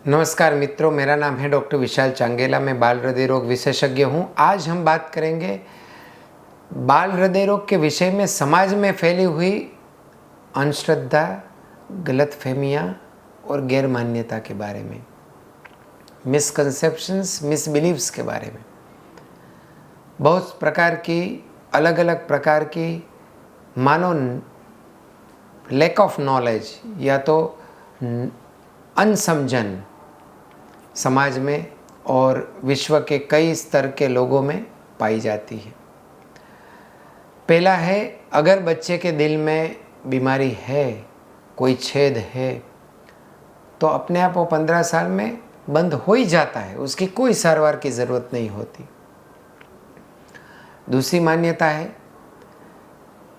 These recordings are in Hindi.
नमस्कार मित्रों, मेरा नाम है डॉक्टर विशाल चांगेला। मैं बाल हृदय रोग विशेषज्ञ हूँ। आज हम बात करेंगे बाल हृदय रोग के विषय में समाज में फैली हुई अंधश्रद्धा, गलतफहमियाँ और गैर मान्यता के बारे में, मिसकंसेप्शंस, मिसबिलीव्स के बारे में। बहुत प्रकार की, अलग अलग प्रकार की मानो लैक ऑफ नॉलेज या तो अनसमझन समाज में और विश्व के कई स्तर के लोगों में पाई जाती है। पहला है, अगर बच्चे के दिल में बीमारी है, कोई छेद है, तो अपने आप वो 15 साल में बंद हो ही जाता है, उसकी कोई सारवार की ज़रूरत नहीं होती। दूसरी मान्यता है,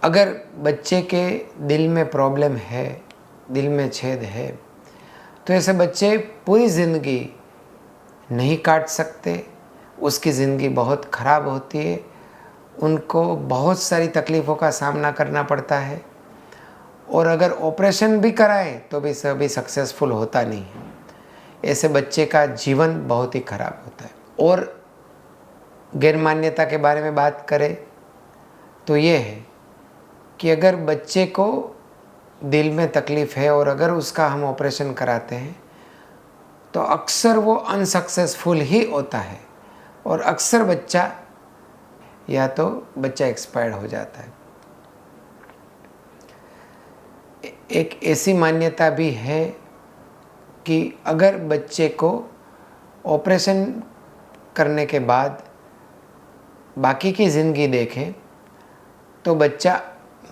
अगर बच्चे के दिल में प्रॉब्लम है, दिल में छेद है, तो ऐसे बच्चे पूरी ज़िंदगी नहीं काट सकते, उसकी ज़िंदगी बहुत ख़राब होती है, उनको बहुत सारी तकलीफ़ों का सामना करना पड़ता है और अगर ऑपरेशन भी कराए तो भी सभी सक्सेसफुल होता नहीं है। ऐसे बच्चे का जीवन बहुत ही ख़राब होता है। और गैर मान्यता के बारे में बात करें तो ये है कि अगर बच्चे को दिल में तकलीफ़ है और अगर उसका हम ऑपरेशन कराते हैं तो अक्सर वो अनसक्सेसफुल ही होता है और अक्सर बच्चा एक्सपायर्ड हो जाता है। एक ऐसी मान्यता भी है कि अगर बच्चे को ऑपरेशन करने के बाद बाकी की ज़िंदगी देखें तो बच्चा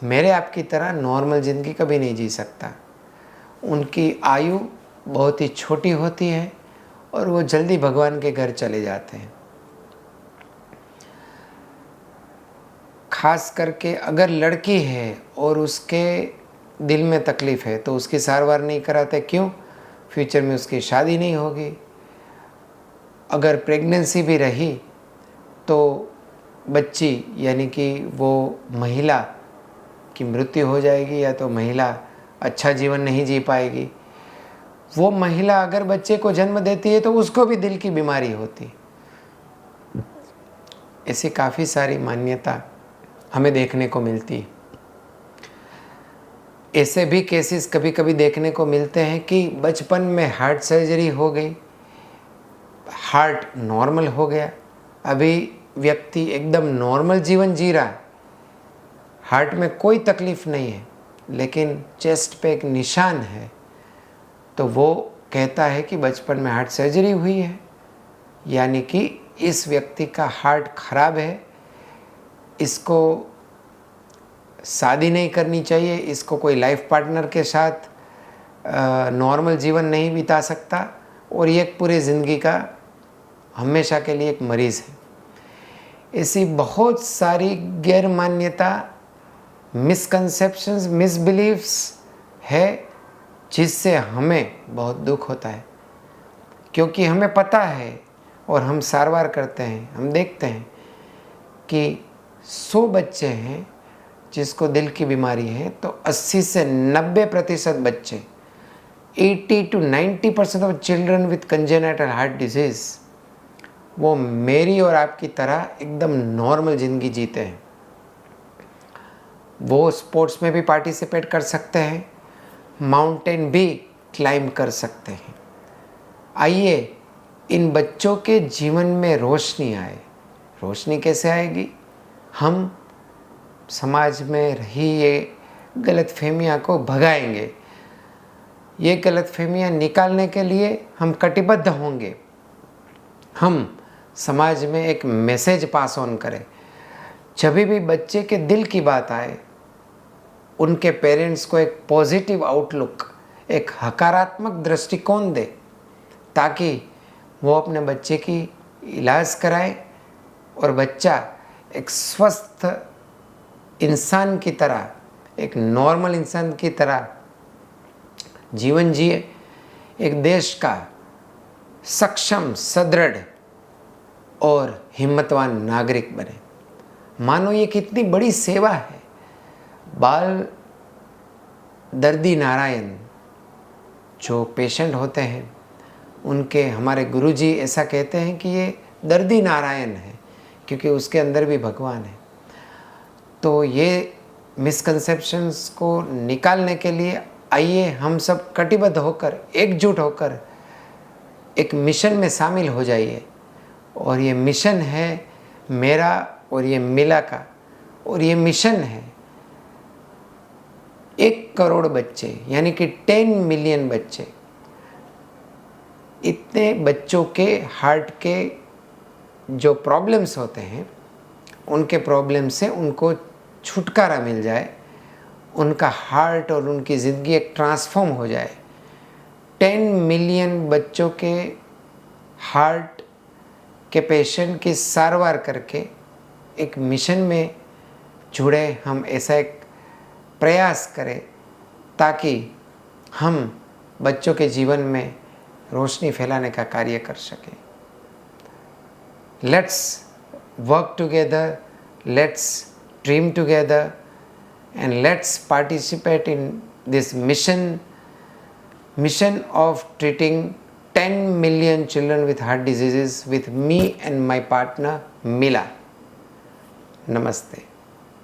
मेरे आपकी तरह नॉर्मल ज़िंदगी कभी नहीं जी सकता। उनकी आयु बहुत ही छोटी होती है और वो जल्दी भगवान के घर चले जाते हैं। खास करके अगर लड़की है और उसके दिल में तकलीफ़ है तो उसकी सारवार नहीं कराते। क्यों? फ्यूचर में उसकी शादी नहीं होगी। अगर प्रेगनेंसी भी रही तो बच्ची यानी कि वो महिला की मृत्यु हो जाएगी या तो महिला अच्छा जीवन नहीं जी पाएगी। वो महिला अगर बच्चे को जन्म देती है तो उसको भी दिल की बीमारी होती। ऐसी काफ़ी सारी मान्यता हमें देखने को मिलती है। ऐसे भी केसेस कभी कभी देखने को मिलते हैं कि बचपन में हार्ट सर्जरी हो गई, हार्ट नॉर्मल हो गया, अभी व्यक्ति एकदम नॉर्मल जीवन जी रहा है, हार्ट में कोई तकलीफ़ नहीं है, लेकिन चेस्ट पे एक निशान है तो वो कहता है कि बचपन में हार्ट सर्जरी हुई है, यानी कि इस व्यक्ति का हार्ट खराब है, इसको शादी नहीं करनी चाहिए, इसको कोई लाइफ पार्टनर के साथ नॉर्मल जीवन नहीं बिता सकता और ये पूरी ज़िंदगी का हमेशा के लिए एक मरीज़ है। ऐसी बहुत सारी गैर मान्यता, मिसकंसेप्शंस, मिसबिलीव्स है जिससे हमें बहुत दुख होता है, क्योंकि हमें पता है और हम सारवार करते हैं, हम देखते हैं कि 100 बच्चे हैं जिसको दिल की बीमारी है तो 80 से 90% बच्चे, 80 to 90% of children with congenital heart disease, वो मेरी और आपकी तरह एकदम नॉर्मल ज़िंदगी जीते हैं। वो स्पोर्ट्स में भी पार्टिसिपेट कर सकते हैं, माउंटेन भी क्लाइंब कर सकते हैं। आइए इन बच्चों के जीवन में रोशनी आए। रोशनी कैसे आएगी? हम समाज में रही ये गलतफहमियाँ को भगाएंगे। ये गलतफहमियाँ निकालने के लिए हम कटिबद्ध होंगे। हम समाज में एक मैसेज पास ऑन करें। जब भी बच्चे के दिल की बात आए, उनके पेरेंट्स को एक पॉजिटिव आउटलुक, एक हकारात्मक दृष्टिकोण दे, ताकि वो अपने बच्चे की इलाज कराए और बच्चा एक स्वस्थ इंसान की तरह, एक नॉर्मल इंसान की तरह जीवन जिए, एक देश का सक्षम, सदृढ़ और हिम्मतवान नागरिक बने। मानो ये कितनी बड़ी सेवा है। बाल दर्दी नारायण जो पेशेंट होते हैं उनके हमारे गुरुजी ऐसा कहते हैं कि ये दर्दी नारायण है, क्योंकि उसके अंदर भी भगवान है। तो ये मिसकंसेप्शंस को निकालने के लिए आइए हम सब कटिबद्ध होकर, एकजुट होकर एक मिशन में शामिल हो जाइए। और ये मिशन है मेरा और ये मिला का, और ये मिशन है 1 करोड़ बच्चे, यानी कि 10 मिलियन बच्चे, इतने बच्चों के हार्ट के जो प्रॉब्लम्स होते हैं, उनके प्रॉब्लम से उनको छुटकारा मिल जाए, उनका हार्ट और उनकी ज़िंदगी एक ट्रांसफॉर्म हो जाए। 10 मिलियन बच्चों के हार्ट के पेशेंट की सारवार करके एक मिशन में जुड़े हम ऐसा एक प्रयास करें, ताकि हम बच्चों के जीवन में रोशनी फैलाने का कार्य कर सकें। Let's work together, let's dream together, and let's participate in this mission of treating 10 million children with heart diseases with me and my partner Mila. Namaste.